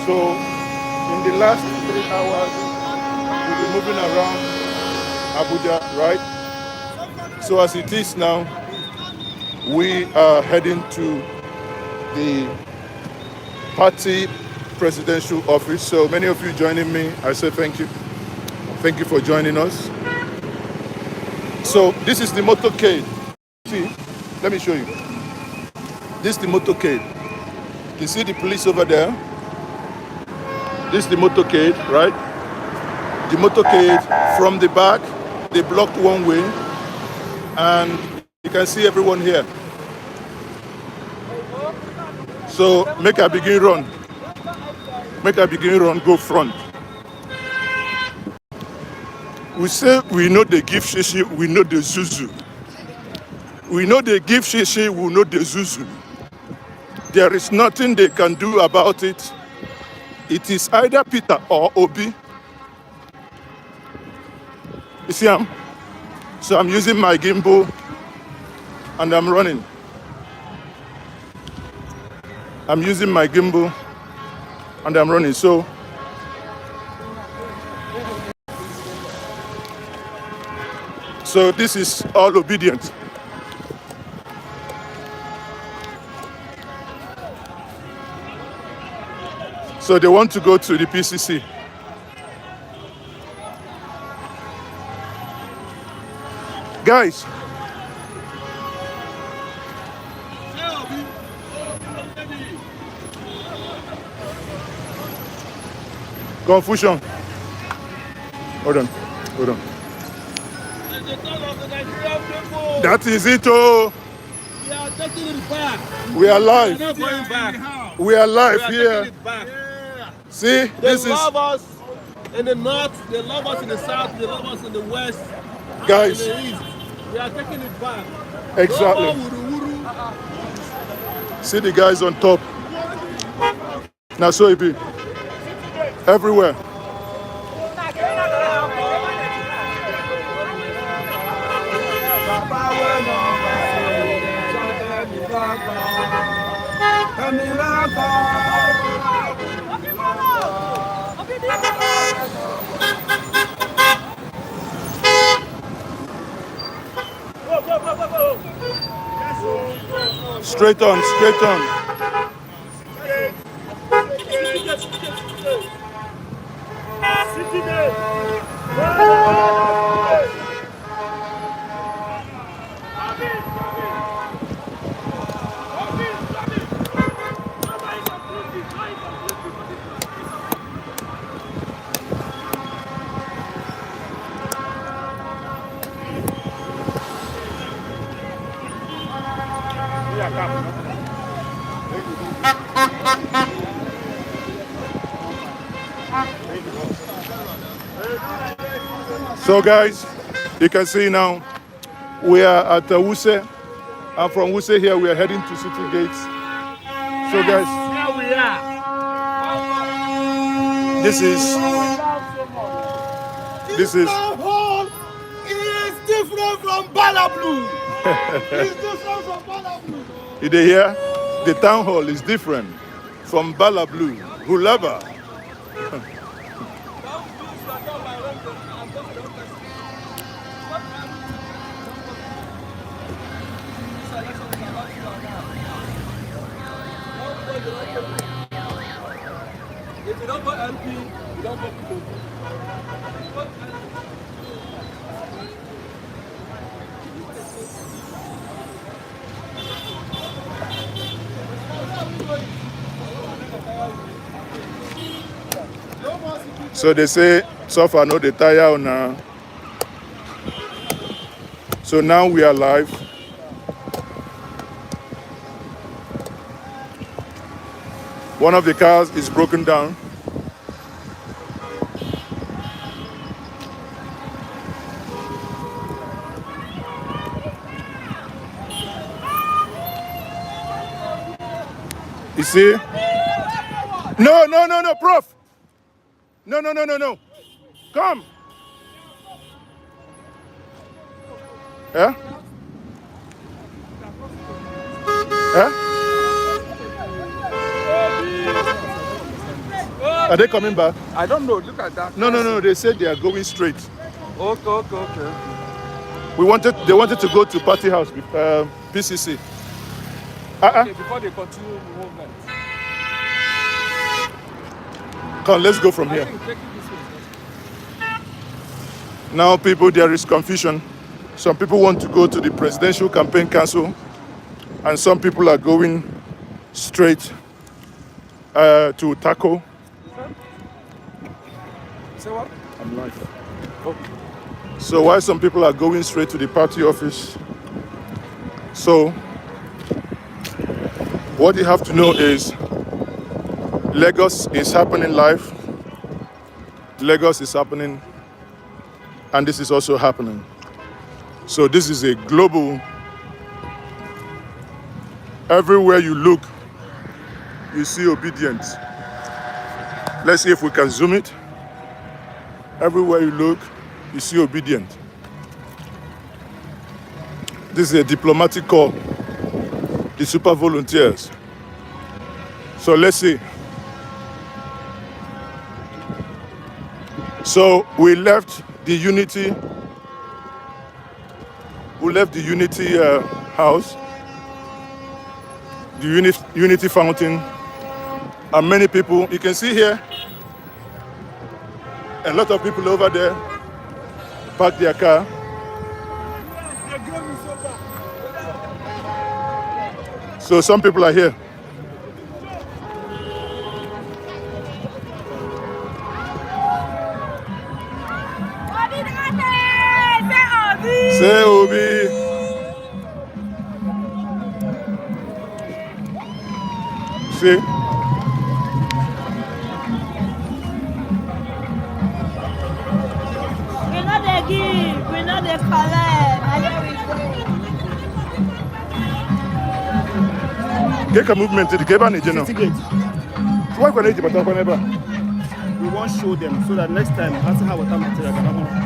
So in the last 3 hours, we've been moving around Abuja, right? So as it is now, we are heading to the party presidential office. So many of you joining me, I say thank you. Thank you for joining us. So this is the motorcade. See, let me show you. This is the motorcade. You see the police over there? This is the motorcade, right? The motorcade from the back, they blocked one way, and you can see everyone here. So make a begin run. Make a begin run, go front. We say we know they give shishi, we know the zuzu. We know they give shishi, we know the zuzu. There is nothing they can do about it. It is either Peter or Obi. You see him? So I'm using my gimbal and I'm running. I'm using my gimbal and I'm running. So this is all obedient. So they want to go to the PCC. Guys, confusion. Hold on. That is it, oh. We are taking it back. We are live. We are not going back. We are live here. Taking it back. See, they love us in the north, they love us in the south, they love us in the west, guys. in the east. We are taking it back. Exactly. See the guys on top. Now so it be. Everywhere. Straight on, straight on. So guys, you can see now we are at Wuse, and from Wuse here we are heading to City Gates. So guys, here we are. This is hall is different from Balablu. It's different from Balablu. You hear? The town hall is different from Balablu, Hulaba. If you don't vote MP, you don't vote people. So they say, suffer no the tire now. So now we are live. One of the cars is broken down. You see? No, Prof. No. Come. Yeah? Yeah? Are they coming back? I don't know. Look at that. No. They said they are going straight. Okay. They wanted to go to Party House, PCC. Okay, before they continue the movement. Come, let's go from here. Now, people, there is confusion. Some people want to go to the Presidential Campaign Council, and some people are going straight to Utako. Say what? I'm live. So while some people are going straight to the party office, so what you have to know is Lagos is happening live. Lagos is happening, and this is also happening. So this is a global, everywhere you look, you see ObiDients. Let's see if we can zoom it. Everywhere you look, you see ObiDients. This is a diplomatic corps, the super volunteers. So let's see. So we left the Unity. We left the Unity house, the Unity fountain, and many people. You can see here a lot of people over there park their car. So some people are here. Say Obi. See? We know they give, we know they collect. Get a movement to the Keba Nijeno. Why can I but whenever? We won't show them so that next time I see how water material can happen.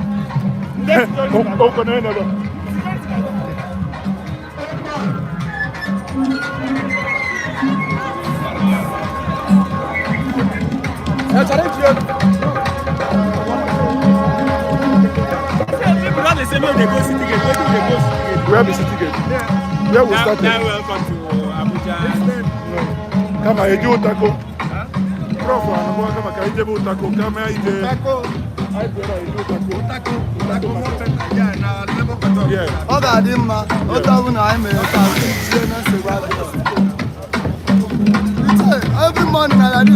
Oh, can I never? People they say no, they go city gate. Where do they go city gate? Where is city gate? Where we started? Now welcome to Abuja. Come on, you do Utako. Prof, come on, you do Utako. Come here, you do Utako. Yeah. Ọ ga-adị mma otu ọbụla anyị mere ka na nsogbu every morning I do.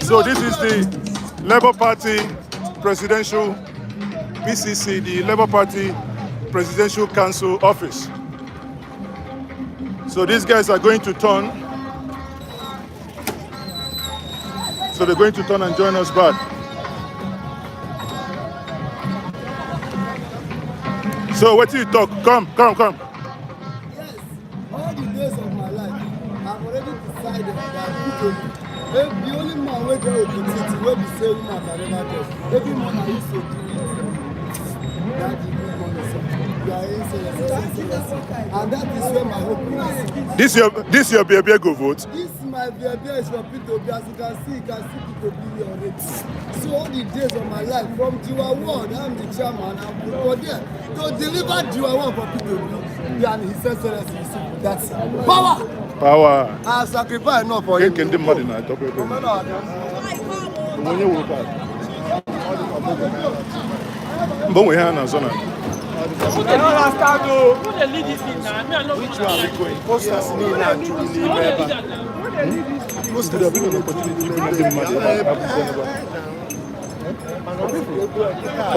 So this is the Labour Party Presidential PCC, the Labour Party Presidential Council office. So these guys are going to turn. So they're going to turn and join us back. So what do you talk? Come. Yes, all the days of my life, I've already decided that the only man wey go opportunity wey be say woman can never get. Every man I used to do it. That is good money, sir. You are insane, and that is where my hope is. This your baby go vote. This my baby is for P2B. As you can see P2B already. So all the days of my life, from Jiwa 1, I'm the chairman, I'm for there to deliver Jiwa 1 for P2B. And his excellency, that's power. I sacrifice enough for him. Can the money now? When you work out. But we have no zona. Who they understand though? Who they lead this thing now? Me I know which one we going. Posters in here and to the member. Posters have been an opportunity to make them money.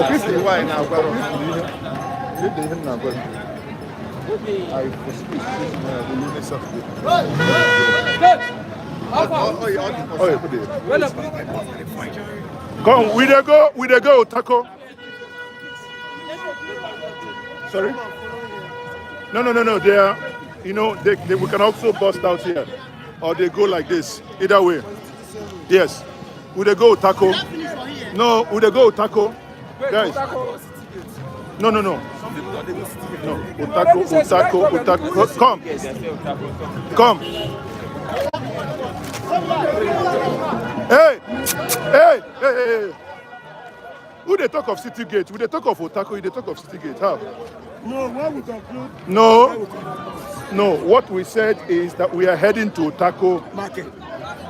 Okay, why now? Come, we dey go, Utako. Sorry? No. They are, we can also bust out here. Or they go like this. Either way. Yes. Would they go Utako? No, would they go Utako? Guys. No. Utako. Come. Hey! Hey! Hey! Hey! Who they talk of City Gate? Who they talk of Utako? They talk of City Gate. How? No, what we conclude? No. No. What we said is that we are heading to Utako Market.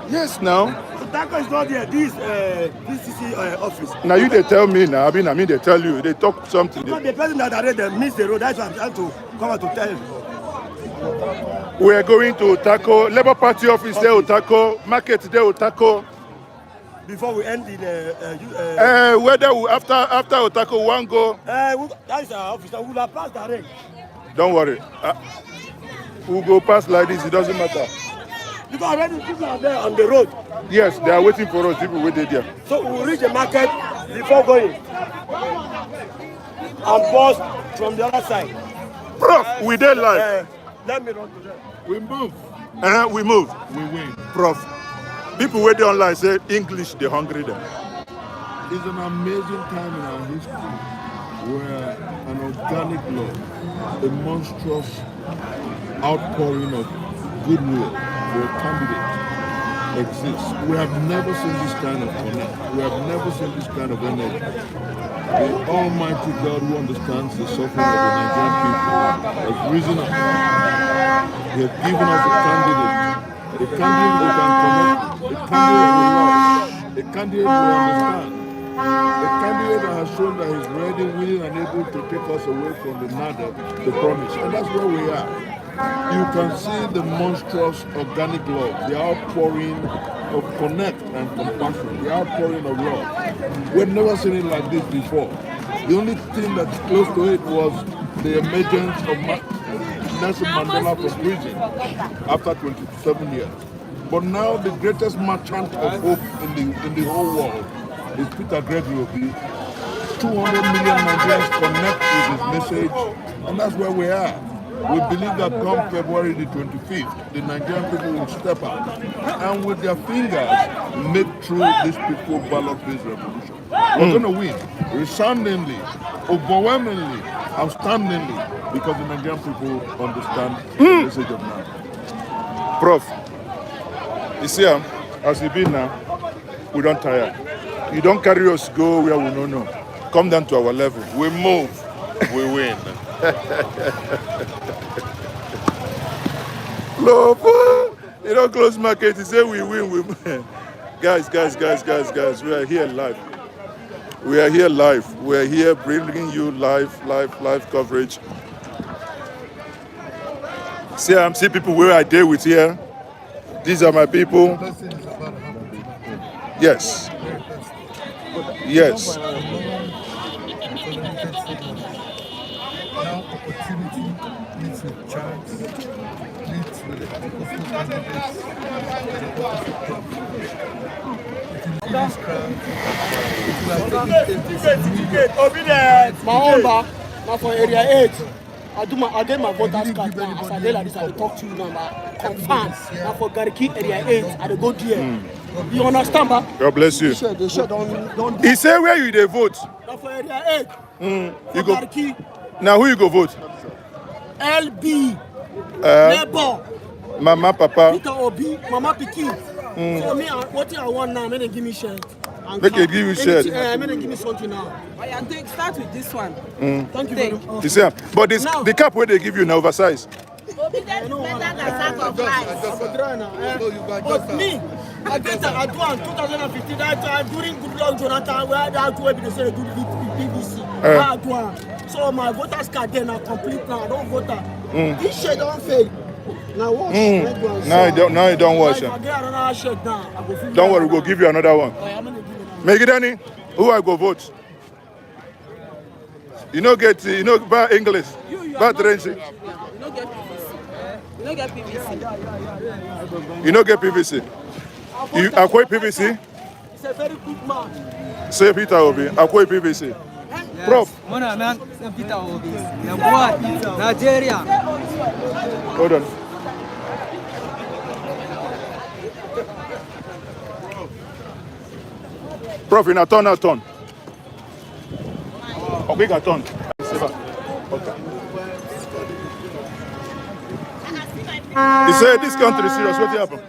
Yes, now. Utako is not there. This DCC office. Now you they tell me now. I mean they tell you. They talk something. Because the person that directed them missed the road. That's why I'm trying to come out to tell him. We are going to Utako. Labour Party office there, Utako. Market there, Utako. Before we end in whether we, after Utako we want go. That is our office. We will have passed direct. Don't worry. We'll go past like this. It doesn't matter. Because already people are there on the road. Yes, they are waiting for us. People waited there. So we will reach the market before going. And pause from the other side. Prof, we did live. Let me run to them. We move. We move. We win. Prof, people waiting online say English, they're hungry them. It's an amazing time in our history where an organic law, a monstrous outpouring of goodwill for a candidate exists. We have never seen this kind of connect. We have never seen this kind of energy. The Almighty God who understands the suffering of the Nigerian people has risen up. He has given us a candidate we can connect, a candidate we love, a candidate we understand, a candidate that has shown that he's ready, willing, and able to take us away from the nada, the promise. And that's where we are. You can see the monstrous organic love, the outpouring of connect and compassion, the outpouring of love. We've never seen it like this before. The only thing that's close to it was the emergence of Nelson Mandela from prison after 27 years. But now the greatest merchant of hope in the whole world is Peter Gregory Obi. 200 million Nigerians connect with his message, and that's where we are. We believe that come February the 25th, the Nigerian people will step out and with their fingers make through this peaceful ballot-based revolution. We're going to win resoundingly, overwhelmingly, outstandingly, because the Nigerian people understand the message of now. Prof, you see, as we be now, we don't tire. You don't carry us go where we don't know. Come down to our level. We move, we win. Love, you don't close market. You say we win, we win. Guys, we are here live. We are here live. We are here bringing you live coverage. See people where I deal with here. These are my people. Yes. Yes. Now opportunity meets with chance, meets with the purposeful candidates, the purposeful platform. It will see this crowd. ObiDients. My own back. Now for area 8. I get my voters card now. As I dey like this, I dey talk to you now. Confirm. Now for Gariki area 8, I dey go there. You understand, ba? God bless you. They should don't. He say where you dey vote. Now for area 8. You go. Gariki. Now who you go vote? LB. Labour. Mama, Papa. Peter Obi. Mama Pikin. So me, what I want now, make them give me shirt. Make they give you shirt. Make them give me something now. I think start with this one. Thank you very much. You see, but this Now- the cap where they give you now oversized. ObiDients is better than sack of rice. But me, I get I do in 2015 that during Goodluck Jonathan where that way they say do PVC. I do. So my voters card then are complete now. I don't vote. This shit don't fail. Now wash. Now you don't wash. If I get another shirt now, I go feel. Don't worry, we'll give you another one. I'm gonna give you now. Make it any? Who I go vote? You know bad English. Bad French. You don't get PVC. You know get PVC. You acquire PVC? He's a very good man. Say Peter Obi, acquire PVC. Prof. Mona man, Peter Obi. Nigeria. Hold on. Prof, in a turn. Okay, got turn. Okay. I can see my He said this country is serious. What happened?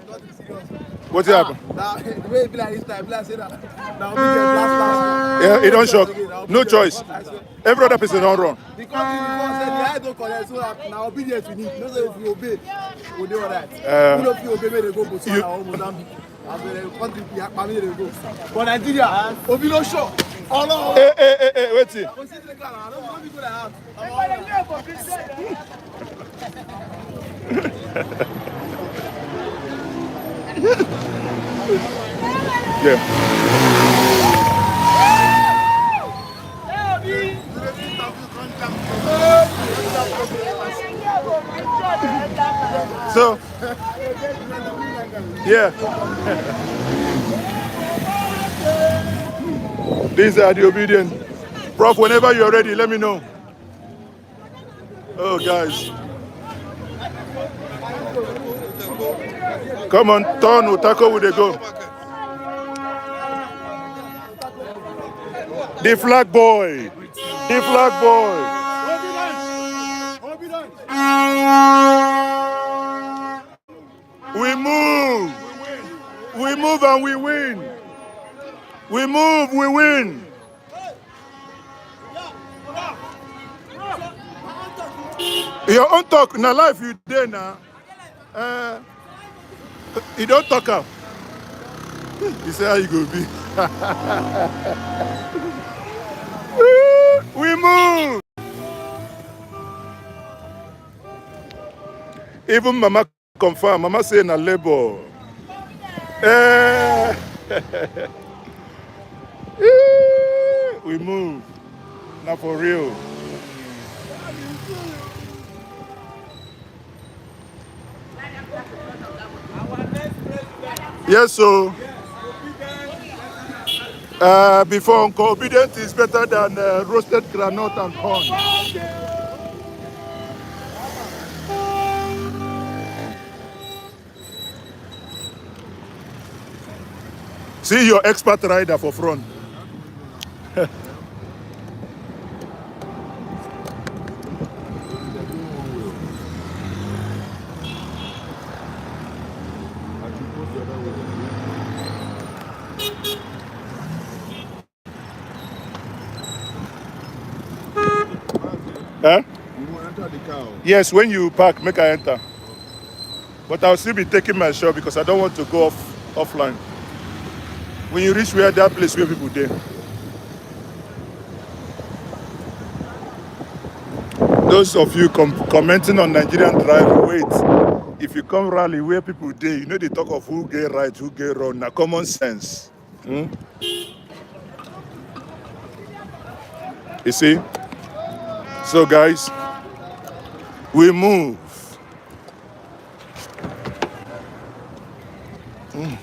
What happened? The way it be like this time, like say that. Now ObiDients last. Yeah, it don't shock. No choice. Every other person don't run. The country before said the eye don't collect, so that now ObiDients we need. No say if you obey, we do all that. Even if you obey, they go Botswana or Mozambique. As the country, they go. But Nigeria, Obi no show. Oh no. Hey, wait here. Yeah. So, yeah. These are the ObiDients. Prof, whenever you're ready, let me know. Oh, guys. Come on, turn Utako with the go. The flag boy. The flag boy. We move. We move and we win. We move, we win. Your own talk, na life you there now. You don't talk up. You say how you go be. We move. Even Mama confirm. Mama say na labor. We move. Now for real. Yes, so before Uncle ObiDients is better than roasted granite and corn. See your expert rider for front. Huh? You will enter the car. Yes, when you park, make I enter. But I'll still be taking my shot because I don't want to go offline. When you reach where that place where people there. Those of you commenting on Nigerian drive, wait. If you come rally where people there, you know they talk of who get right, who get wrong. Now common sense. You see? So guys, we move. Okay.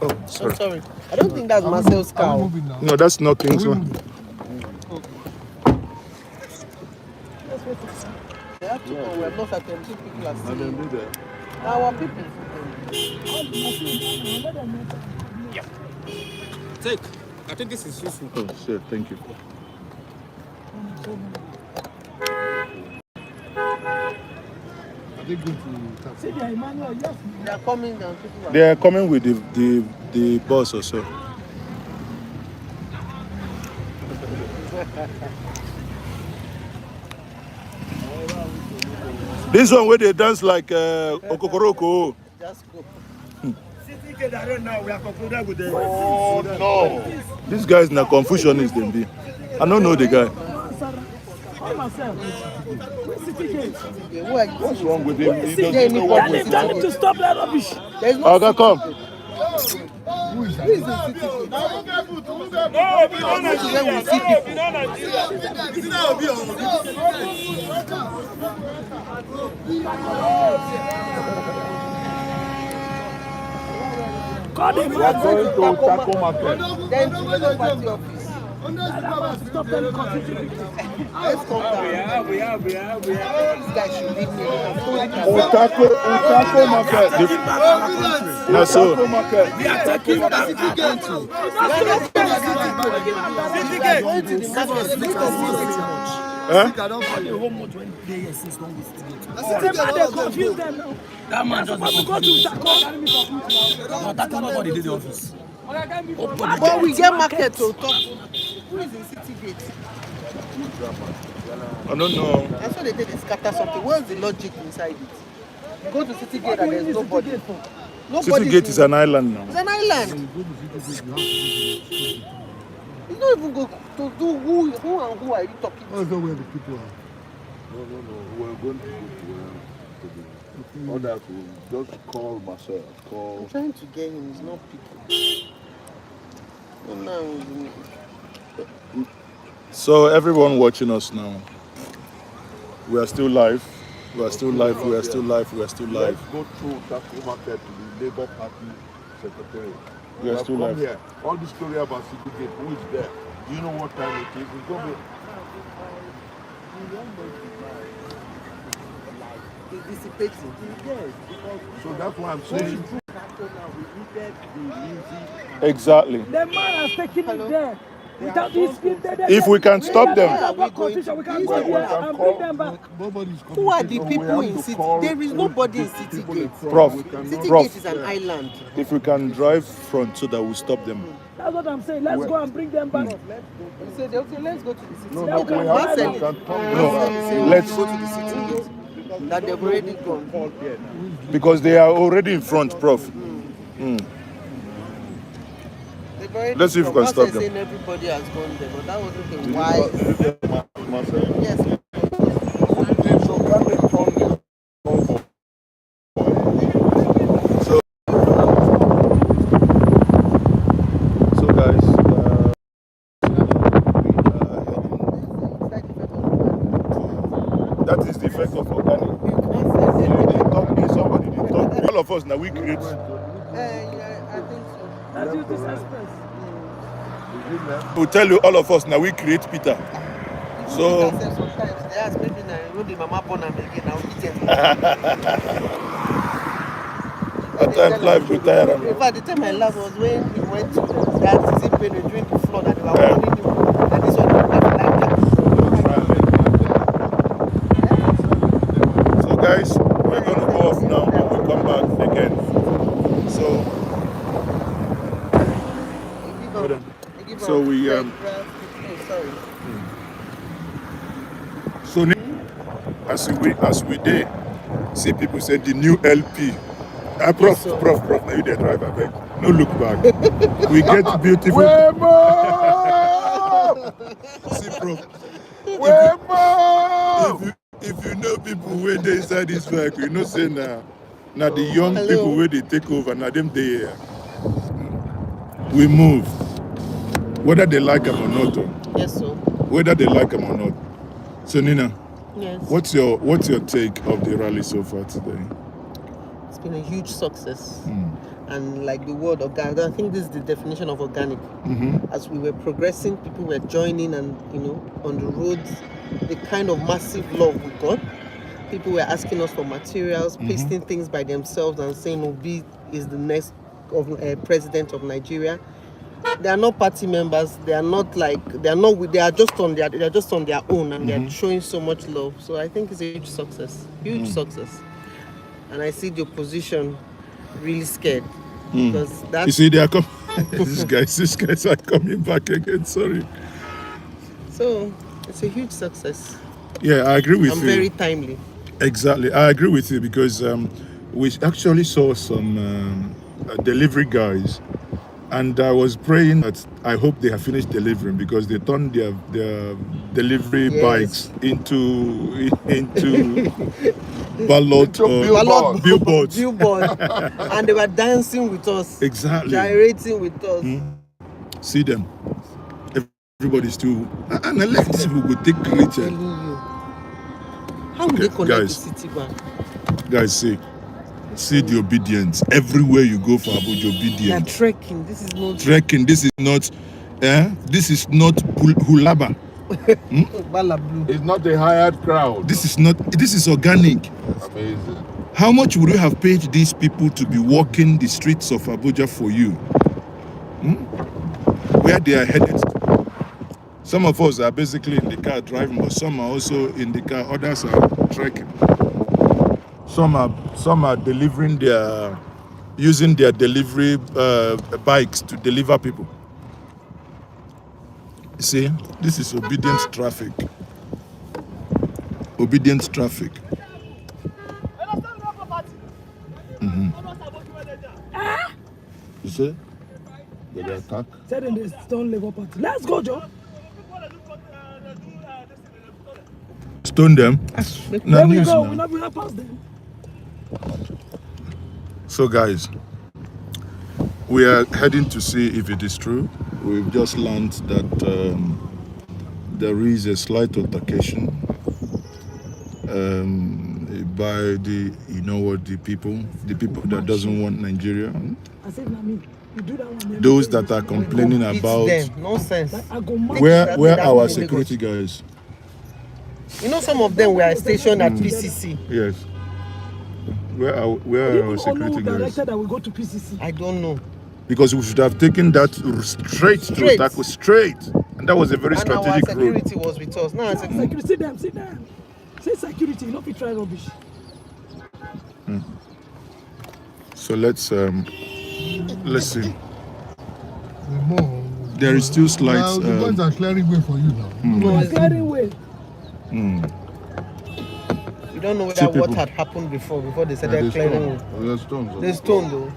Oh, sorry. I'm sorry. I don't think that's Marcel's cow. No, that's not King's one. They have to go. We're not at them. Two people are still. Our people. Yeah. Take. I think this is useful. Oh, shit, thank you. Are they going to taxi? They are coming down. People are They are coming with the bus or so. This one where they dance like Okokoroko. just go. Oh no! This guy is na confusionist, them be. I don't know the guy. What's wrong with him? He doesn't know what was Tell him to stop that rubbish. There's no Okay, come. who is the city. No, we don't Call him. We are going to Utako market. Then to the party office. Stop them confusing. Let's come down. This guy should leave me alone. Utako market. No, so. We are taking back. Going to the market. Huh? I don't All the follow. home motor when they here since don't visit it. I see Remember, all they of them confuse go. them now. That man just Supposed to go to Utako, carry me for food now. But that's not what they did the office. Okay, carry me for Nobody But we get market. market to talk. Who is in City Gate? I don't know. That's why they did is scatter something. What's the logic inside it? You go to City Gate and there's nobody. Nobody. City Gate is an island now. It's an island. You don't even go to do who and who are you talking to? That's not where the people are. No. We're going to go to others will just call myself. I'm trying to get him. He's not picking. No. So everyone watching us now, we are still live. We are still live. We are still live. We are still live. Let's go to Utako Market to the Labour Party Secretary. We are still live. Here. All the story about City Gate, who is there? Do you know what time it is? It's going to be... It's dissipating. So that's why I'm saying... Exactly. The man has taken it there. Without this, If we can stop them. we can go there and bring them back. Nobody's coming. Who are the So we people have in to City? call There is nobody in City people Gate. in front. Prof. We cannot- City Prof. Gate is an island. If we can drive front so that we stop them. That's what I'm saying. Let's go and bring them back. You said, okay, let's go to the City No, Gate. we have Marcel, to talk No, about let's go to the City Gate. That they've already gone. because they are already in front, Prof. They've already Let's see if we can Marcel stop them. saying everybody has gone there, but that wasn't the why. Marcel. Yes. So can they come there? So guys, that is the effect of organic. They talk me, somebody they talk. All of us now we create. Yeah, I think so. Let's use this express. We tell you all of us now we create Peter. So Sometimes they ask maybe now the mama born am again. I'll eat it. at times life we tire In am. fact, the time I laughed was when he went to that City Pay during the flood and they were warning him that this one will never like that. So guys, we're gonna go off now and we'll come back again. So So we, sorry. so as we did see people say the new LP. Prof, now you the driver back. No look back. We get beautiful. See, Prof. If you know people where they inside this vehicle, you know say now the young people where they take over, now them they we move. Whether they like them or not. Yes, sir. Whether they like them or not. So Nina, Yes. what's your take of the rally so far today? It's been a huge success. And like the word organic, I think this is the definition of organic. As we were progressing, people were joining and, on the roads, the kind of massive love we got. People were asking us for materials, pasting things by themselves and saying Obi is the next president of Nigeria. They are not party members. They are just on their own and they're showing so much love. So I think it's a huge success. Success. And I see the opposition really scared. Because that's You see, they are coming. These guys are coming back again. Sorry. so it's a huge success. Yeah, I agree with And you. very timely. Exactly, I agree with you because we actually saw some delivery guys, and I was praying that I hope they have finished delivering because they turned their delivery bikes into ballot or billboards. And they were dancing with us. Exactly. Gyrating with us. See them. Everybody's too. And I let these people take great. Telling you. How will they connect guys. to Citibank? Guys, see the obedience. Everywhere you go for Abuja, They are obedience. trekking. This is not Trekking. This is not hulaba. Bala Blue. It's not a hired crowd. This is organic. Amazing. How much would you have paid these people to be walking the streets of Abuja for you? Where they are headed? Some of us are basically in the car driving, but some are also in the car. Others are trekking. Some are delivering using their delivery bikes to deliver people. You see, this is obedience traffic. Obedience traffic. You see? They attack. Said in the Stone Labour Party. Let's go, Joe. Stone them. There we go. We're not past them. So guys, we are heading to see if it is true. We've just learned that there is a slight altercation by the people that doesn't want Nigeria. I said, Nami, you do that one. Those that are complaining about nonsense. where our security guys. You know, some of them were stationed at PCC. Yes. Where are our security guys? Directed that we go to PCC. I don't know. Because we should have taken that straight to Utako, straight. And that was a very strategic road. road. Security was with us. No, security, sit down. Say security, not be try rubbish. So let's see. There is still slight. Now the ones are clearing way for you now. No, it's clearing way. You don't know whether what had happened before they said they're clearing way. There's stone though.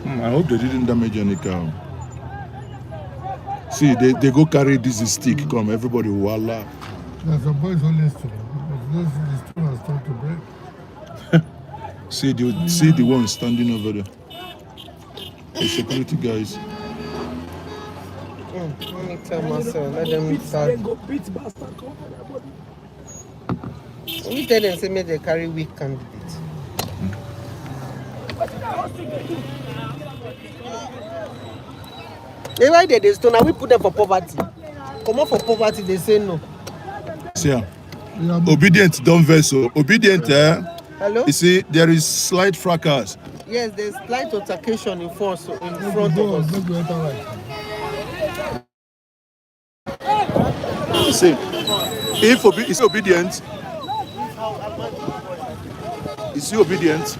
I hope they didn't damage any car. See, they go carry this stick, come, everybody voila. There's some boys only stone. The stone has started to break. See the one standing over there. The security guys. Let me tell myself, let them start. Let me tell them, say, may they carry weak candidates. Why they stone? Now we put them for poverty. Come on for poverty, they say no. See, obedient, don't vessel. Obedient, Hello? You see, there is slight fracas. Yes, there's slight altercation in front of us. You see, if it's obedient, is he obedient?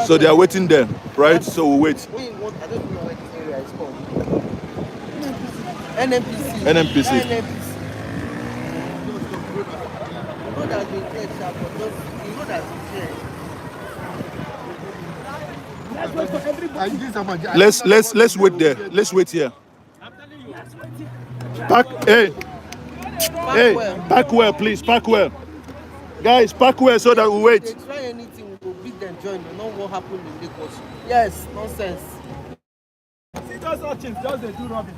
So they are waiting there, right? So we'll wait. I don't know where this area is called. NMPC. NMPC. You know that we get that, but you know that it's here. Let's wait there. Let's wait here. Park, park well, please. Park well, guys. Park well so that we wait. If they try anything, we will beat them. Join. You know what happened in Lagos? Yes, nonsense. See those urchins, just they do rubbish.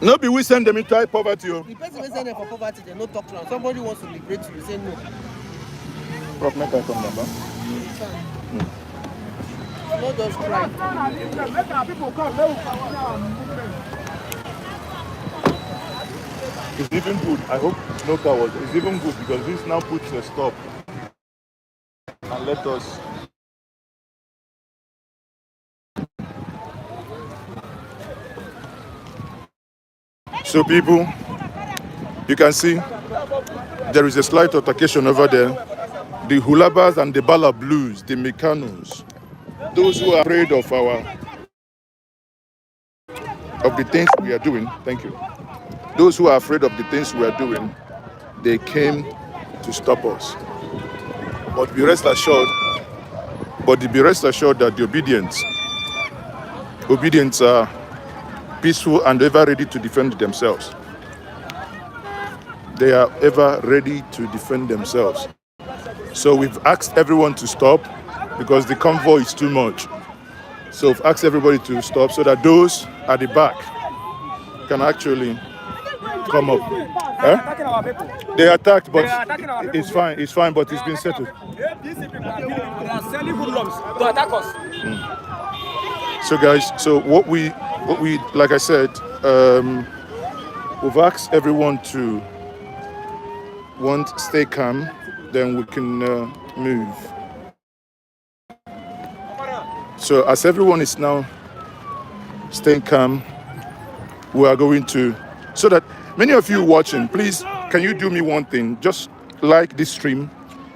No, be we send them into high poverty. The person we send them for poverty, they no talk now. Somebody wants to liberate you, you say no. Prof, make I come number. No, just cry. It's even good. I hope no car was. It's even good because this now puts a stop and let us. So people, you can see there is a slight altercation over there. The Hulabas and the Bala Blues, the Mechanos, those who are afraid of the things we are doing. Thank you. Those who are afraid of the things we are doing, they came to stop us. But be rest assured that the obedients are peaceful and ever ready to defend themselves. They are ever ready to defend themselves. So we've asked everyone to stop because the convoy is too much. So we've asked everybody to stop so that those at the back can actually come up. They attacked, but it's fine, but it's been settled. These people are selling hoodlums to attack us. So guys, so what we like I said, we've asked everyone to stay calm, then we can move. So as everyone is now staying calm. We are going to, so that many of you watching, please, can you do me one thing? Just like this stream,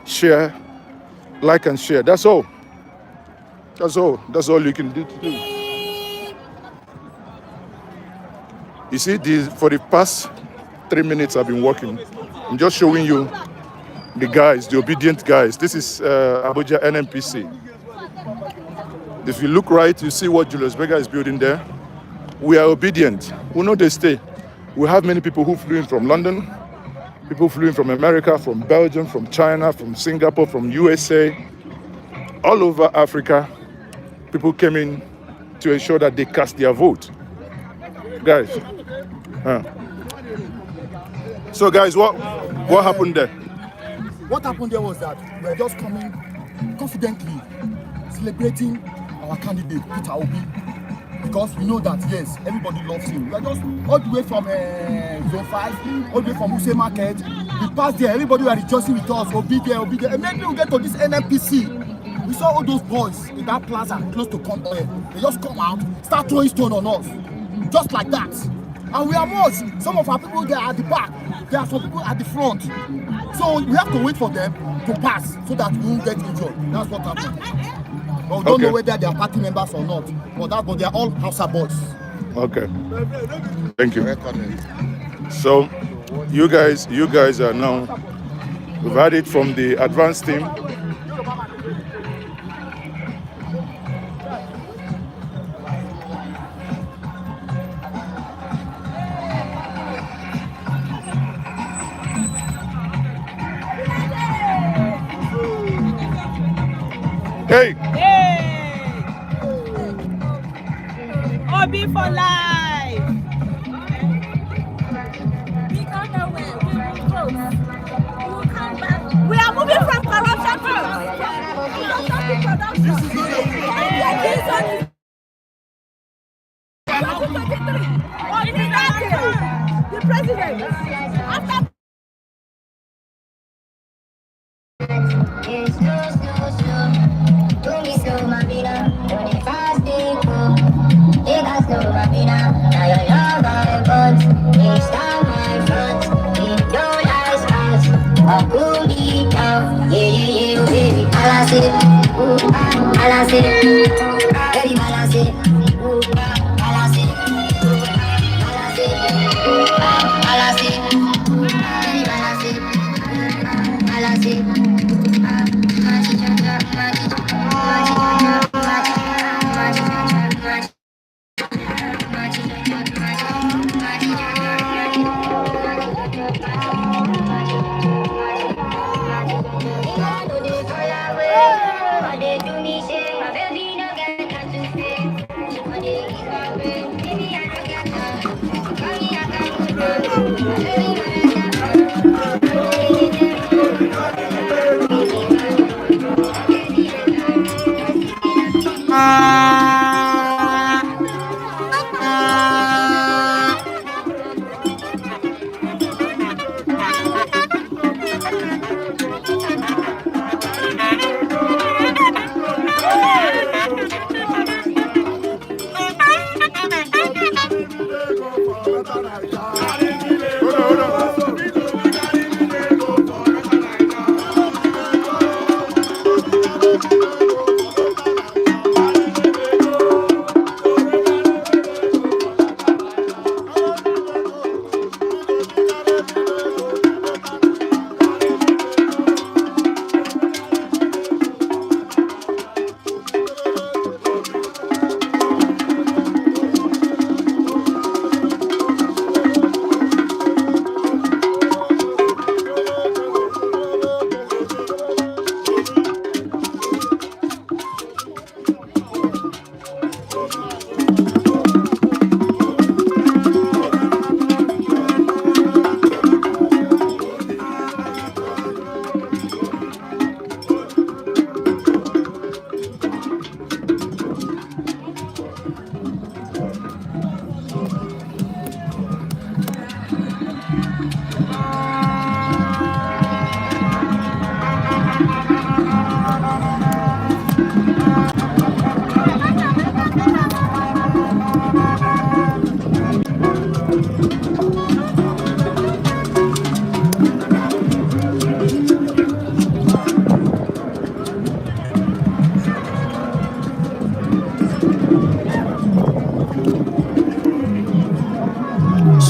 share, like and share. That's all. That's all. That's all you can do to do. You see, for the past 3 minutes I've been working. I'm just showing you the guys, the obedient guys. This is Abuja NNPC. If you look right, you see what Julius Berger is building there. We are obedient. We know they stay. We have many people who flew in from London, people flew in from America, from Belgium, from China, from Singapore, from USA, all over Africa. People came in to ensure that they cast their vote. Guys. So guys, what happened there? What happened there was that we were just coming confidently, celebrating our candidate, Peter Obi, because we know that, yes, everybody loves him. We are just all the way from Zone 5, all the way from Wuse Market. We passed there, everybody were rejoicing with us, Obi there. And maybe we get to this NNPC. We saw all those boys in that plaza close to Compton. They just come out, start throwing stone on us, just like that. And we are more. Some of our people, they are at the back. There are some people at the front. So we have to wait for them to pass so that we won't get injured. That's what happened. But we don't know whether they are party members or not. But they are all Hausa boys. Okay. Thank you. So you guys are now, we've had it from the advanced team. Hey! Obi for life! We are moving from corruption to production. The president, after Hold on.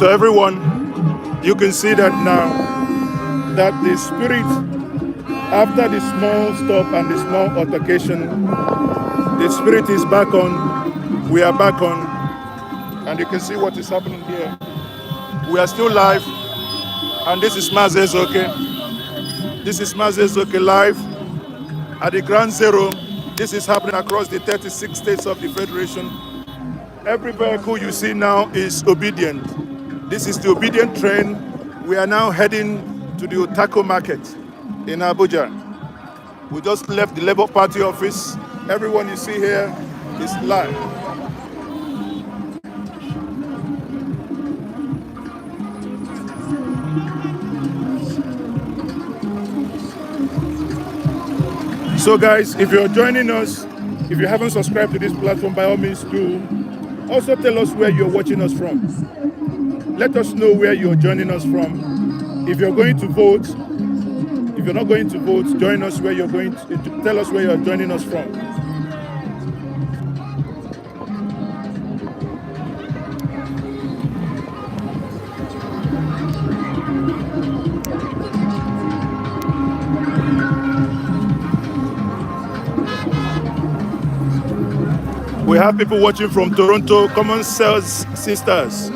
So everyone, you can see that now that the spirit, after the small stop and the small altercation, the spirit is back on. We are back on. And you can see what is happening here. We are still live. And this is Mazezoke. This is Mazezoke live at the Ground Zero. This is happening across the 36 states of the Federation. Every vehicle you see now is obedient. This is the obedient train. We are now heading to the Utako market in Abuja. We just left the Labour Party office. Everyone you see here is live. So guys, if you're joining us, if you haven't subscribed to this platform, by all means do. Also tell us where you're watching us from. Let us know where you're joining us from. If you're going to vote, if you're not going to vote, join us where you're going to, tell us where you're joining us from. We have people watching from Toronto, Common Sense Sisters.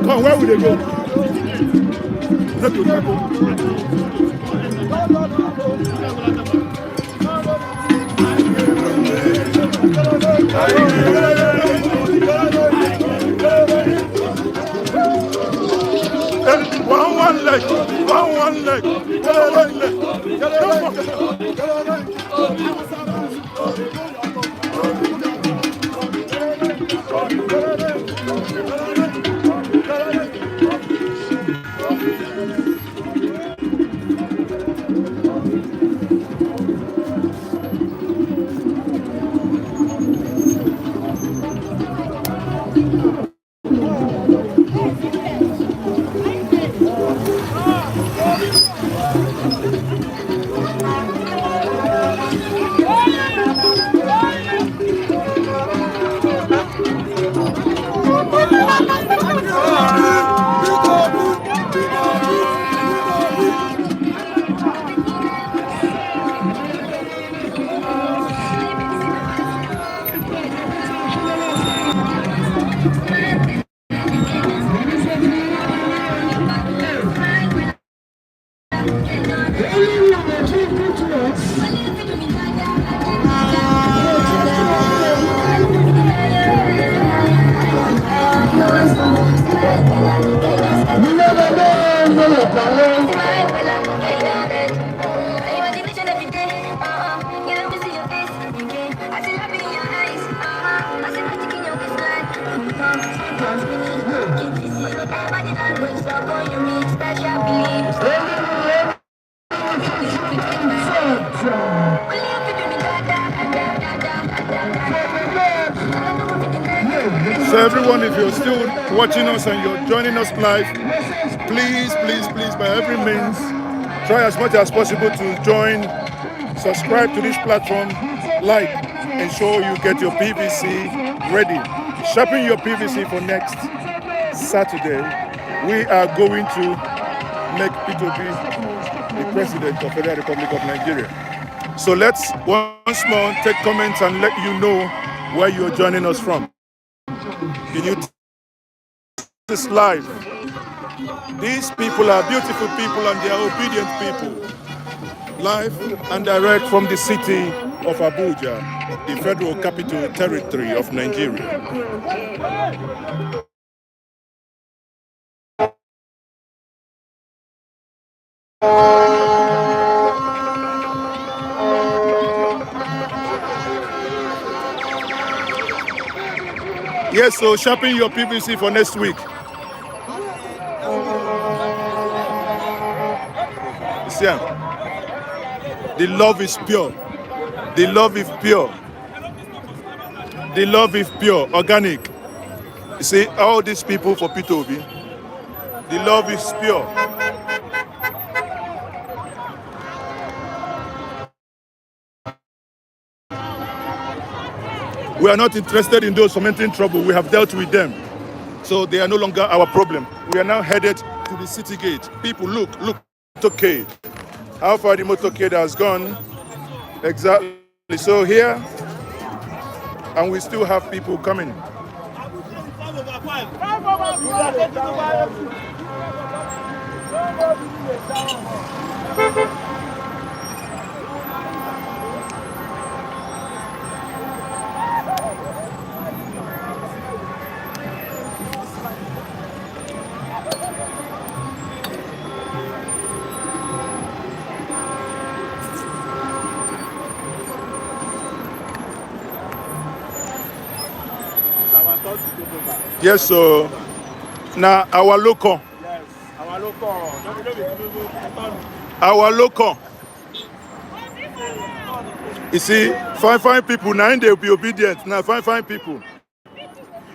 Come on, where will they go? Let me go. One leg, one leg, one leg. So everyone, if you're still watching us and you're joining us live, please, by every means, try as much as possible to join, subscribe to this platform, like, ensure you get your PVC ready. Sharpen your PVC for next Saturday. We are going to make P2B the President of the Federal Republic of Nigeria. So let's once more take comments and let you know where you're joining us from. Can you this live? These people are beautiful people and they are obedient people. Live and direct from the city of Abuja, the Federal Capital Territory of Nigeria. Yes, so sharpen your PVC for next week. You see, the love is pure. The love is pure. The love is pure, organic. You see, all these people for P2B, the love is pure. We are not interested in those fomenting trouble. We have dealt with them. So they are no longer our problem. We are now headed to the city gate. People, look, motorcade. How far the motorcade has gone. Exactly. So here, and we still have people coming. Yes, so now our local. Yes, our local. Our local. You see, fine people, now they'll be obedient. Now fine people.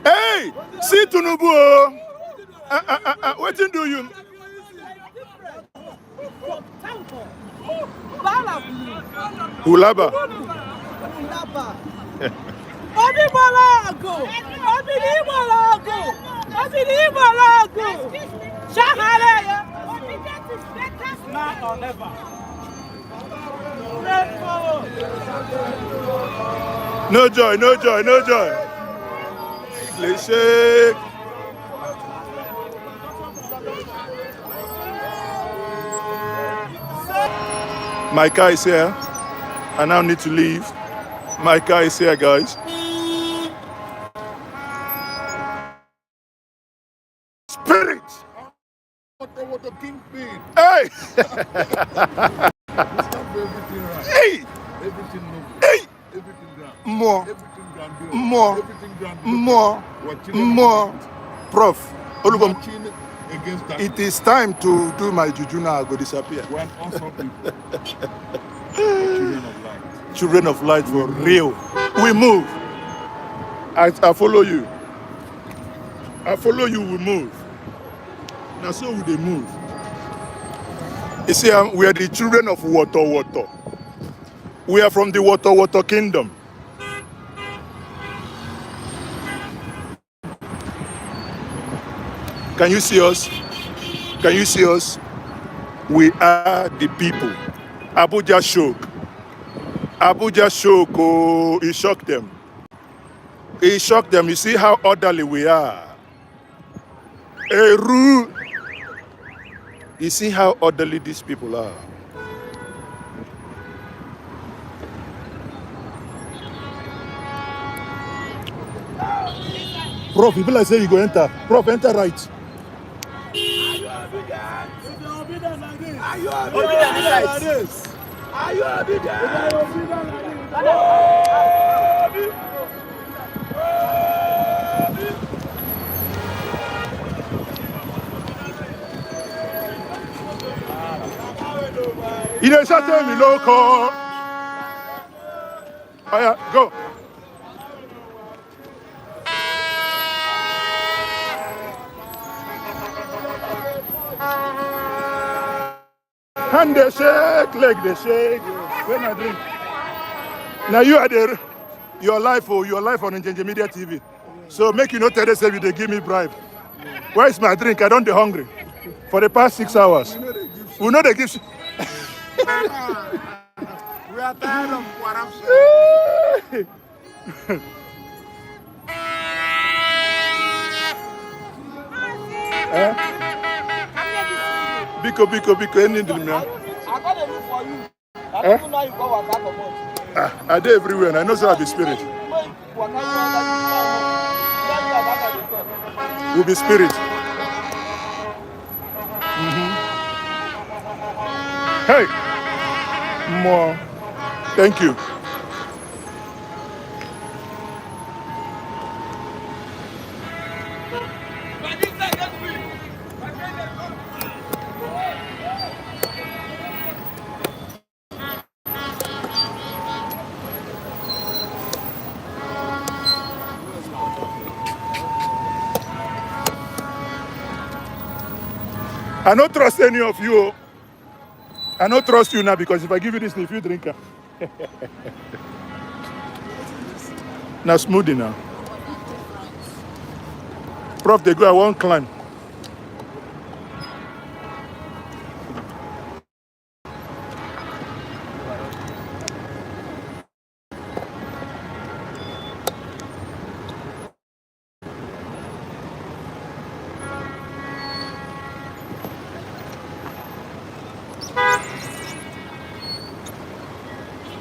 Hey, see Tunubu. What do you? Hulaba. Obibolago! Obilibolago! Obilibolago! Shaharaya! Now or never. No joy. Let's shake. My car is here. I now need to leave. My car is here, guys. Spirit! What the kingpin? Hey! Everything right. Hey! Everything noble. Hey! Everything grand. More. Everything grandiose. More. Everything grandiose. More. We're chilling More. Prof. Olugom, marching against that. it is time to do my juju now. I go disappear. We're an awesome people. Children of light. Children of light for real. We move. I follow you. I follow you, we move. Now so we they move. You see, we are the children of water. We are from the water kingdom. Can you see us? Can you see us? We are the people. Abuja shook. Abuja shook. Oh, it shocked them. It shocked them. You see how orderly we are. Eru. You see how orderly these people are. Prof, people like say you go enter. Prof, enter right. Are you obedient like this? Are you obedient? You know, shut tell me local. Oh yeah, go. Hand they shake, leg they shake. When I drink. Now you are there. Your life on Njenje Media TV. So make you not tell us if they give me bribe. Where is my drink? I don't be hungry. For the past 6 hours. We know they give. We are tired of corruption. Biko, any in the I got a look for you. I Eh? don't know how you go work out. I dey everywhere and I know so I be spirit. We be spirit. Hey, more. Thank you. I don't trust any of you. I don't trust you now because if I give you this, if you drink it. Now smoothie now. Prof, they go, I won't climb.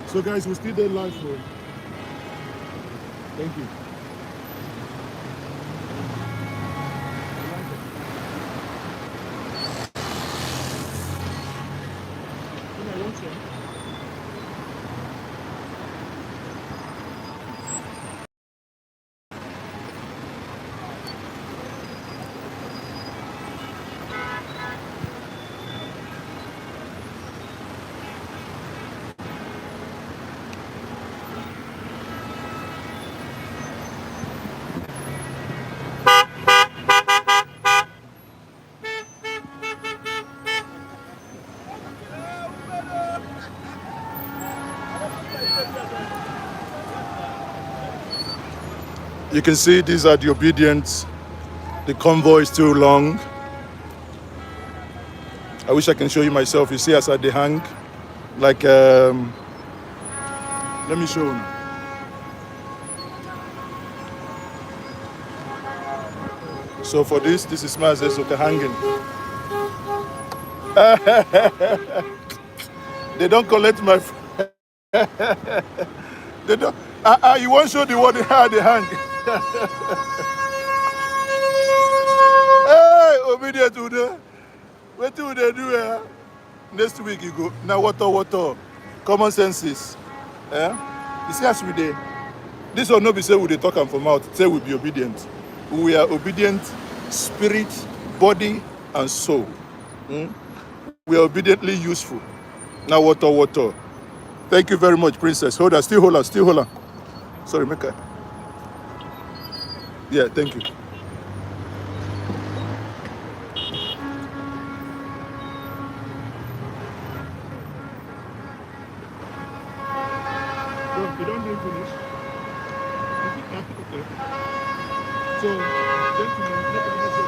So guys, we still there live for. Thank you. You can see these are the ObiDients. The convoy is too long. I wish I can show you myself. You see as I hang, like, let me show you. So for this is my okay hanging. They don't collect my. They don't. You won't show the word how they hang. Hey, obedient to the. What do they do? Next week you go. Now water. Common senses. You see as we dey. This will not be say we dey talk and from out. Say we be obedient. We are obedient, spirit, body, and soul. We are obediently useful. Now water. Thank you very much, Princess. Hold on, still hold on. Sorry, Mecca. Yeah, thank you. You don't drink finish? Okay. So, gentlemen, let me know.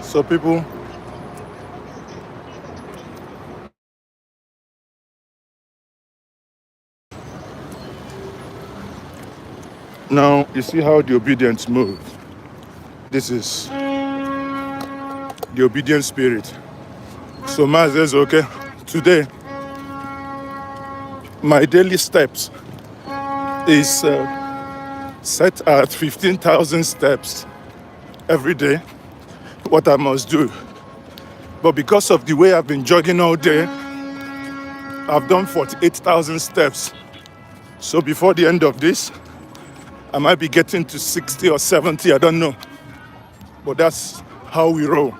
So people, now you see how the obedience move. This is the obedient spirit. So Maz says, okay, today my daily steps is set at 15,000 steps every day. What I must do. But because of the way I've been jogging all day, I've done 48,000 steps. So before the end of this, I might be getting to 60 or 70, I don't know. But that's how we roll.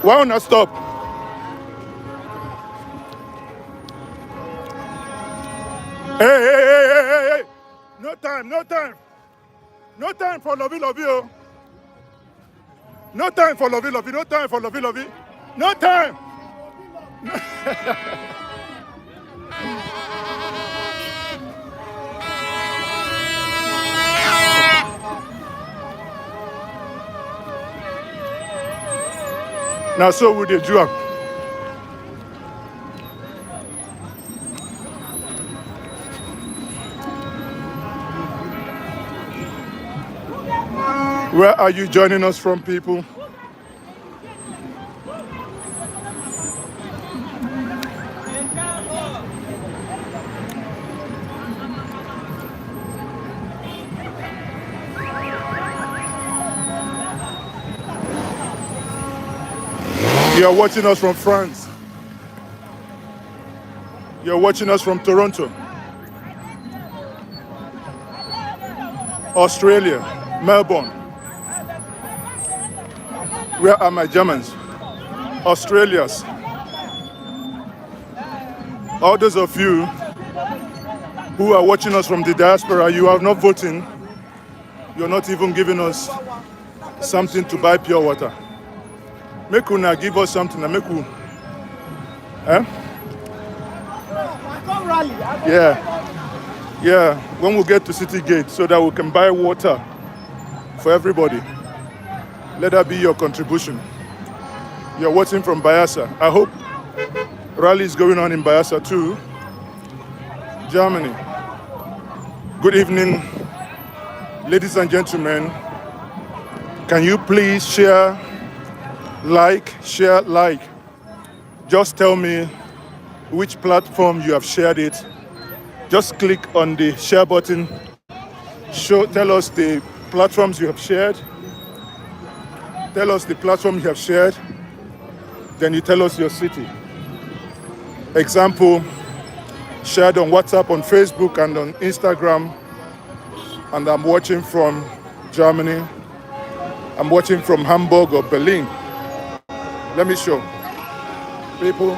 Why not stop? Hey. No time. No time for lovey. Oh. No time for lovey. No time for lovey. No time. Now so we dey do am. Where are you joining us from, people? You are watching us from France. You're watching us from Toronto, Australia, Melbourne. Where are my Germans? Australians. All those of you who are watching us from the diaspora, you are not voting. You're not even giving us something to buy pure water. Make una give us something and make we. Yeah. When we get to City Gate so that we can buy water for everybody. Let that be your contribution. You're watching from Bayelsa. I hope rally is going on in Bayelsa too. Germany. Good evening, ladies and gentlemen. Can you please share, like? Just tell me which platform you have shared it. Just click on the share button. Tell us the platforms you have shared. Tell us the platform you have shared. Then you tell us your city. Example, shared on WhatsApp, on Facebook, and on Instagram. And I'm watching from Germany. I'm watching from Hamburg or Berlin. Let me show. People,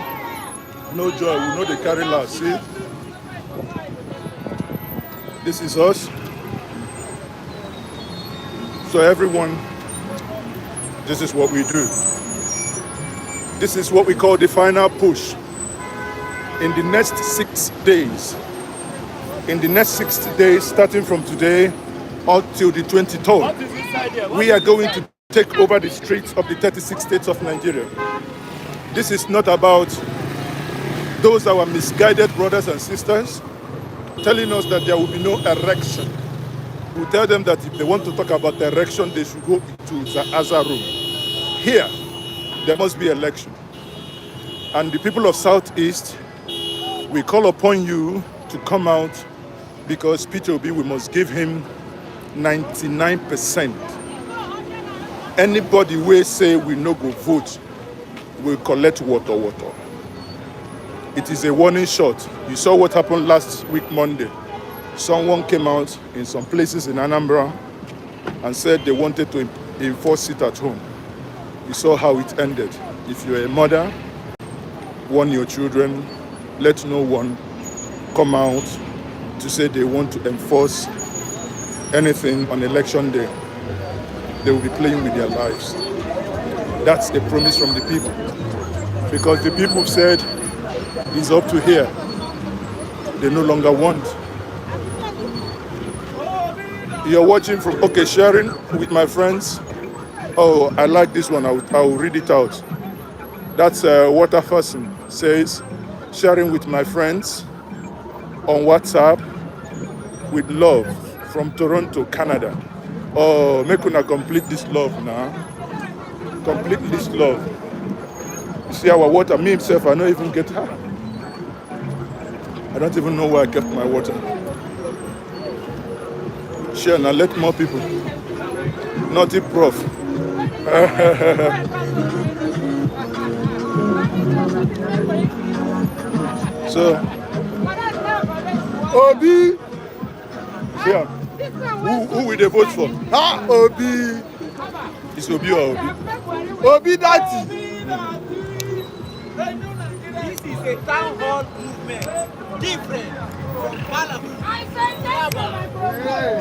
no joy, we know they carry last. See? This is us. So everyone, this is what we do. This is what we call the final push. In the next 6 days, starting from today until the 23rd, we are going to take over the streets of the 36 states of Nigeria. This is not about those our misguided brothers and sisters telling us that there will be no erection. We tell them that if they want to talk about erection, they should go to the other room. Here, there must be election. And the people of Southeast, we call upon you to come out because Peter Obi, we must give him 99%. Anybody will say we no go vote, will collect water. It is a warning shot. You saw what happened last week, Monday. Someone came out in some places in Anambra and said they wanted to enforce it at home. You saw how it ended. If you're a mother, warn your children, let no one come out to say they want to enforce anything on election day. They will be playing with their lives. That's a promise from the people. Because the people said it's up to here. They no longer want. You're watching from, okay, sharing with my friends. Oh, I like this one. I'll read it out. That's Water Fasten says, sharing with my friends on WhatsApp with love from Toronto, Canada. Oh, make una complete this love now. Complete this love. You see our water, me himself, I don't even get her. I don't even know where I kept my water. Share now, let more people. Naughty prof. So, Obi. Yeah. Who will they vote for? Ah, Obi. It's Obi or Obi? Obi Daddy. This is a town hall movement, different from Parliament.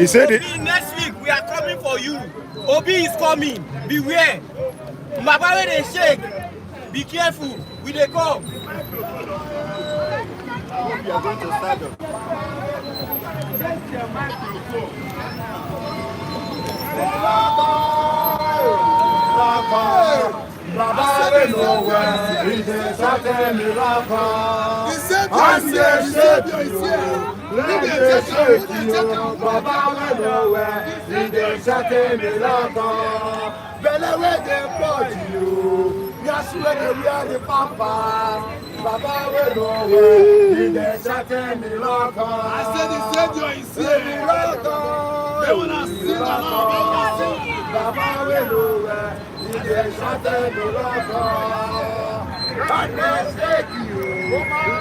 He said it. Obi, next week we are coming for you. Obi is coming. Beware. Mbaba wey dey shake. Be careful. We dey come. We are going to start them. Baba we nowhere, he dey certain miracle. And they shake you, they shake you. Baba we nowhere, he dey certain miracle. Belle wey dey purge you, yes wey dey wear the pampers. Baba we nowhere, he dey certain miracle. I said the Savior is here. Miracle, they wanna sing along. Baba we nowhere. They shouted miracle, and they shake you,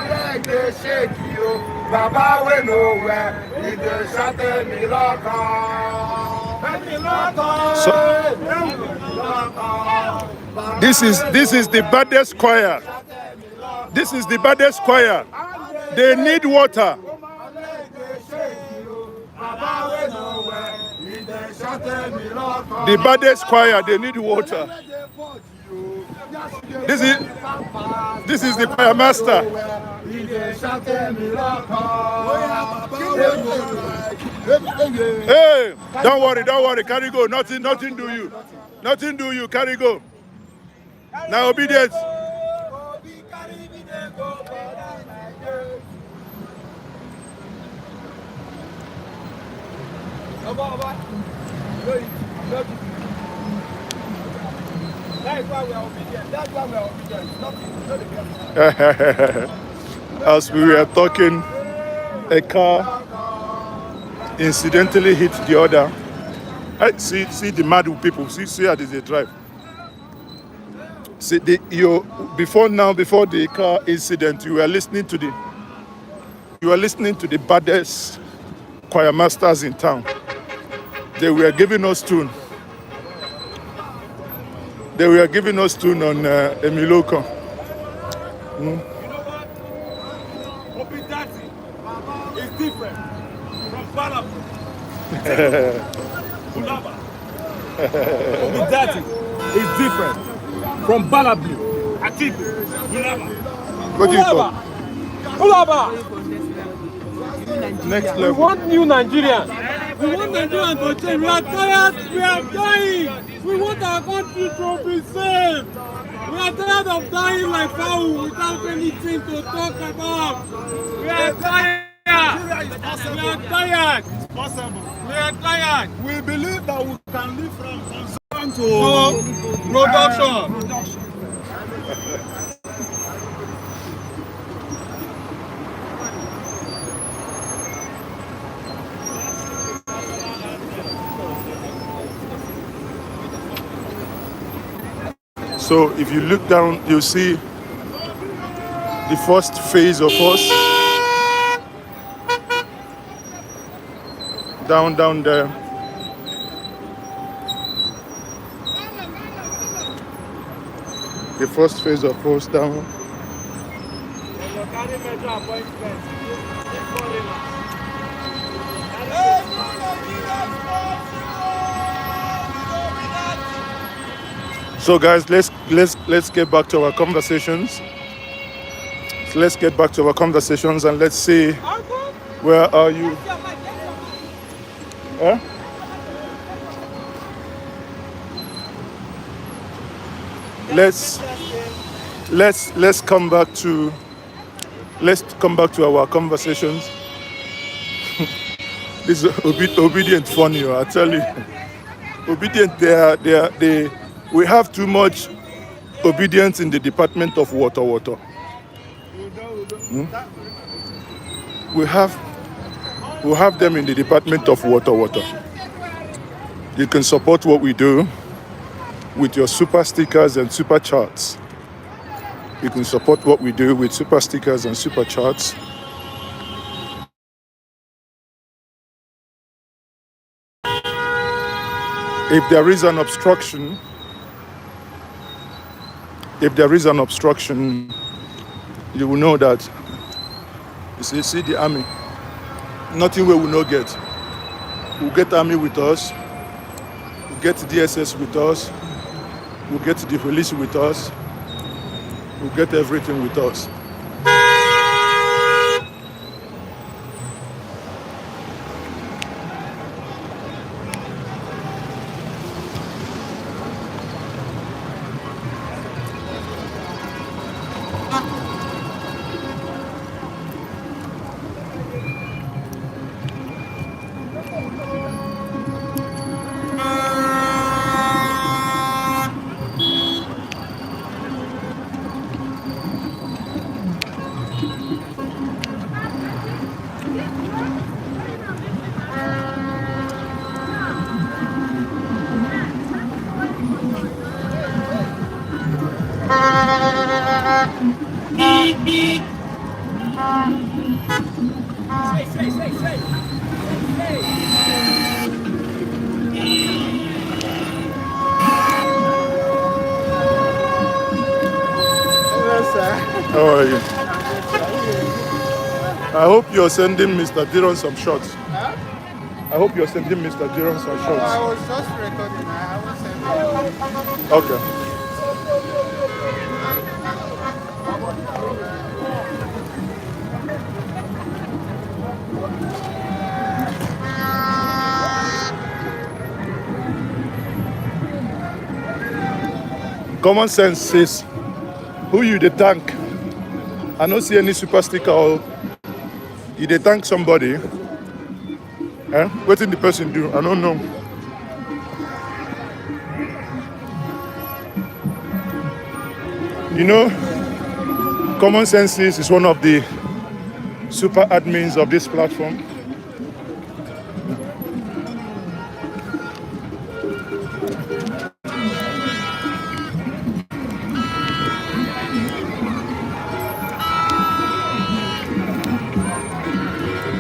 like they shake you. Baba we nowhere, they shouted miracle. This is the baddest choir. This is the baddest choir. They need water. The baddest choir, they need water. This is the choir master. Hey, don't worry, carry go. Nothing do you. Nothing do you, carry go. Now obedience. That's why we are obedient. That's why we are obedient. As we were talking, a car incidentally hit the other. See the mad people. See how they drive. See before the car incident, you were listening to the baddest choir masters in town. They were giving us tune. They were giving us tune on Emiloko. You know what? ObiDients is different from Parliament. ObiDients is different from Balablu. Atiku. What do you call? Ulaba. Next We level. want new Nigerians. We want Nigerians to change. We are tired. We are dying. We want our country to be safe. We are tired of dying like fowl without anything to talk about. We are tired. We are tired. It's possible. We are tired. We believe that we can live from consumption to Production. So if you look down, you'll see the first phase of us. Down there. The first phase of us down. So guys, let's get back to our conversations. Let's get back to our conversations and let's see, where are you? Huh? Let's come back to our conversations. This is obedient funny, I tell you. Obedient, we have too much obedience in the Department of Water. We have them in the Department of Water. You can support what we do with your super stickers and super charts. You can support what we do with super stickers and super charts. If there is an obstruction, if there is an obstruction, you will know that. You see the army. Nothing we will not get. We'll get army with us. We'll get DSS with us. We'll get the police with us. We'll get everything with us. How are you? I hope you're sending Mr. Diron some shots. Huh? I hope you're sending Mr. Diron some shots. I was just recording. I haven't sent it. Okay. Common sense says, who you the thank? I don't see any super sticker or you they thank somebody. What did the person do? I don't know. You know, Common Sense is one of the super admins of this platform.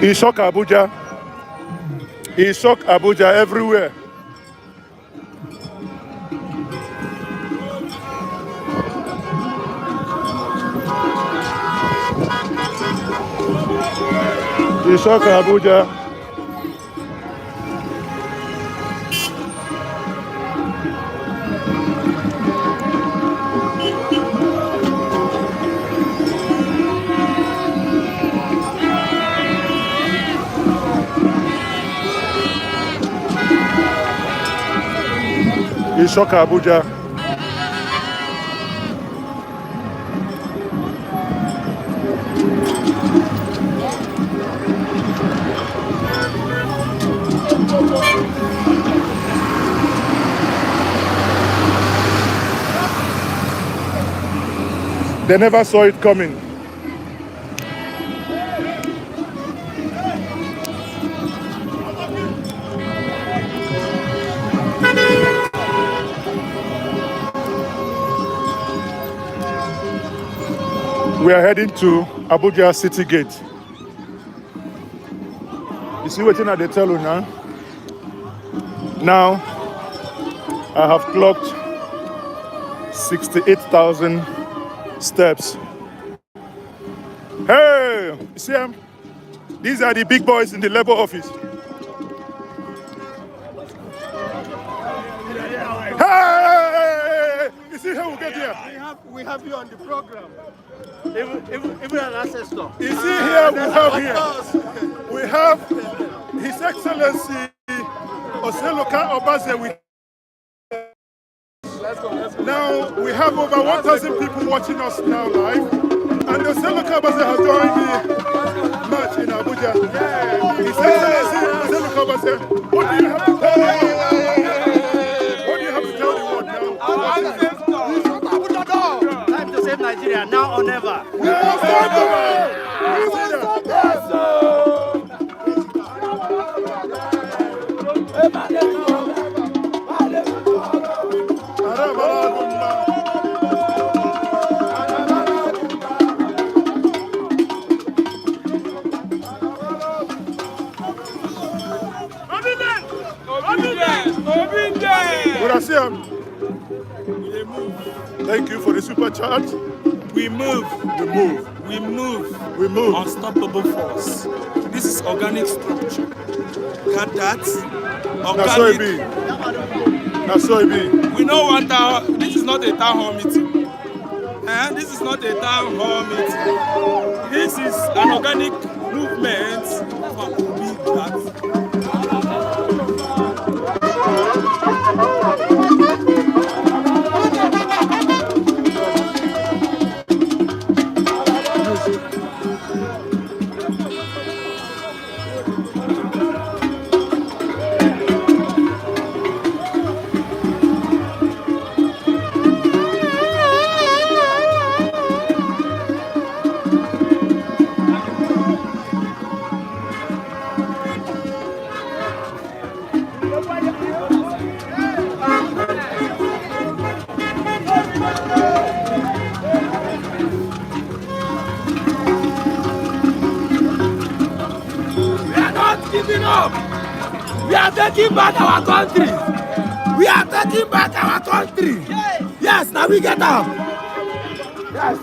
He shocked Abuja. He shocked Abuja everywhere. He shocked Abuja. He shocked Abuja. They never saw it coming. We are heading to Abuja City Gate. You see what they tell you now? Now, I have clocked 68,000 steps. Hey, you see them? These are the big boys in the Labour office. Hey! You see how we get here? We have you on the program. Even an ancestor. You see here, we have His Excellency Oseloka Obaze with. Let's go. Now we have over 1,000 people watching us now live, and Oseloka Obaze has joined the match in Abuja. His Excellency Oseloka Obaze, what do you have to tell me? What do you have to tell the world now? Time to save Nigeria, now or never. We must stop them! ObiDients! Good to see him. They move. Thank you for the super chat. We move. We move. We move. We move. Unstoppable force. This is organic structure. Got that? That's so it be. That's so it be. We know what this is not a town hall meeting. This is not a town hall meeting. This is an organic movement for ObiDients. Giving up. We are taking back our country. We are taking back our country. Yes, now we get up. Yes.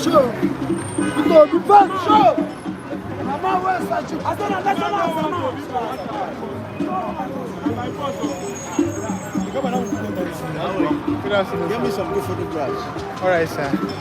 show. We go to first show. Mama, where's that you? I said, that's Give me some good photographs. All right, sir.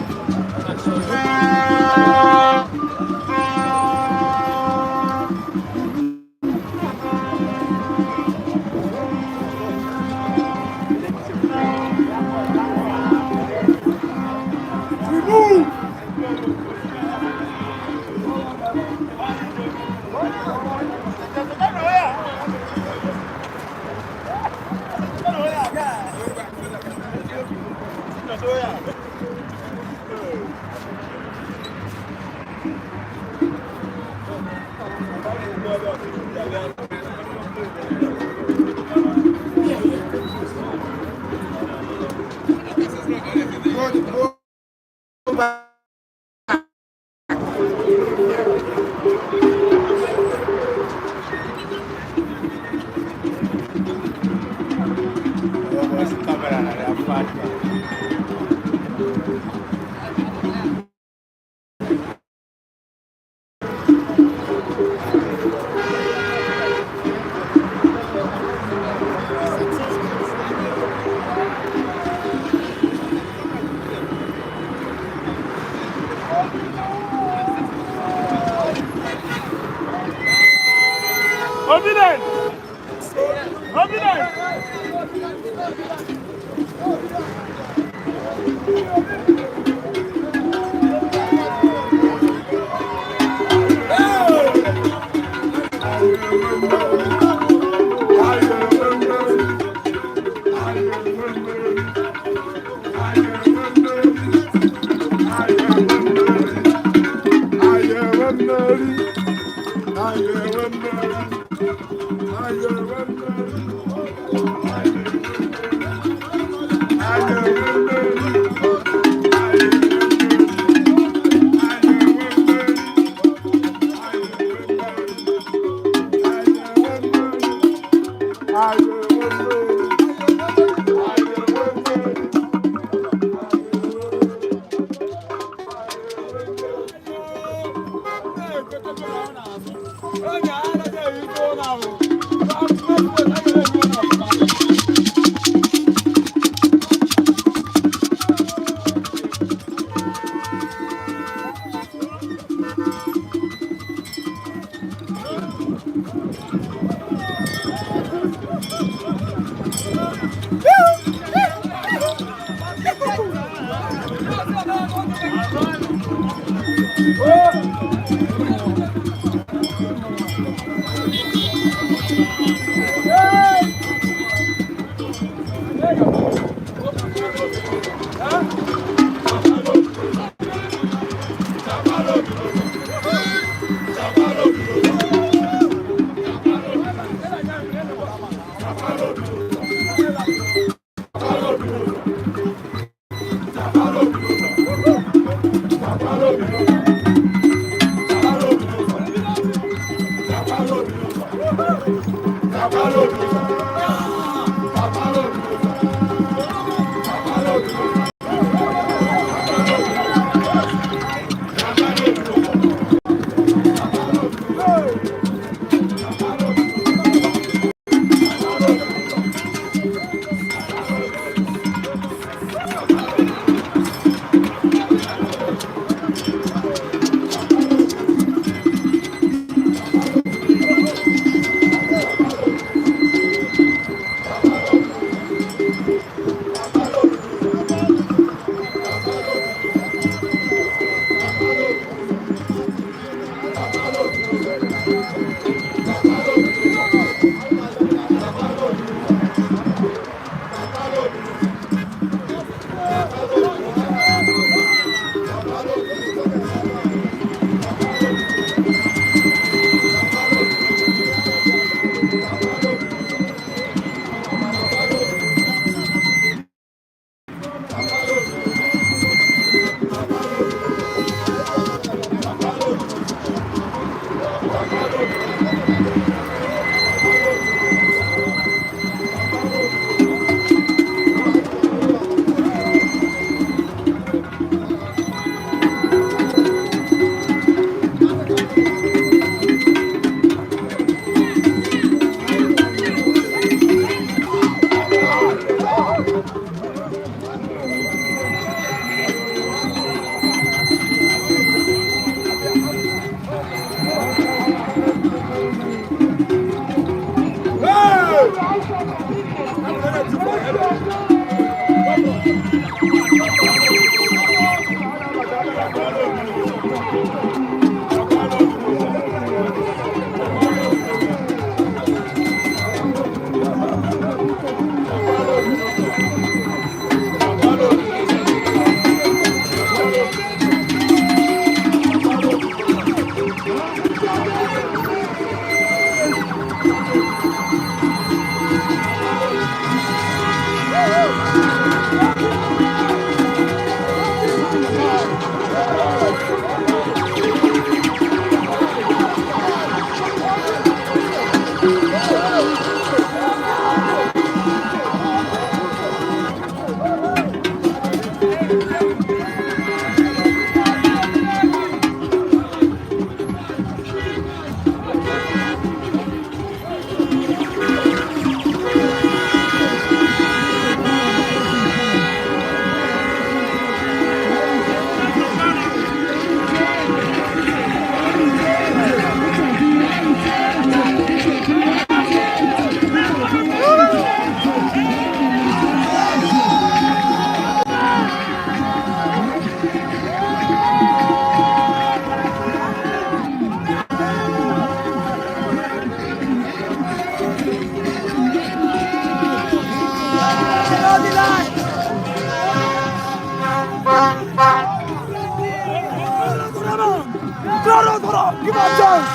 Give her a chance.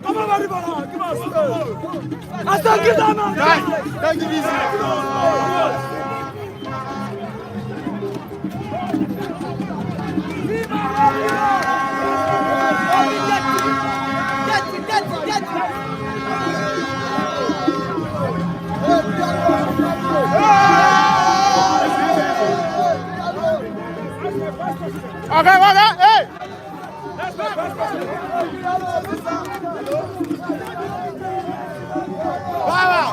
Come on, Maribara. Give her a chance. I said, give her a chance. Take it easy. Okay, hey! Power!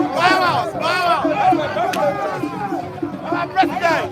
President!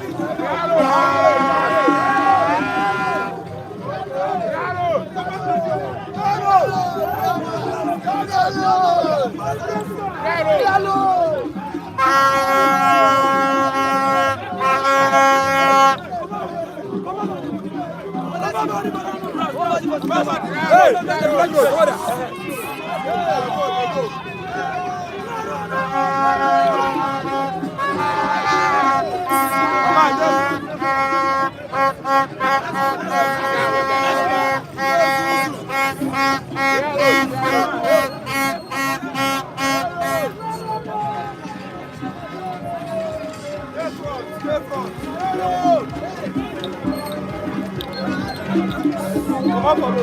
Come on.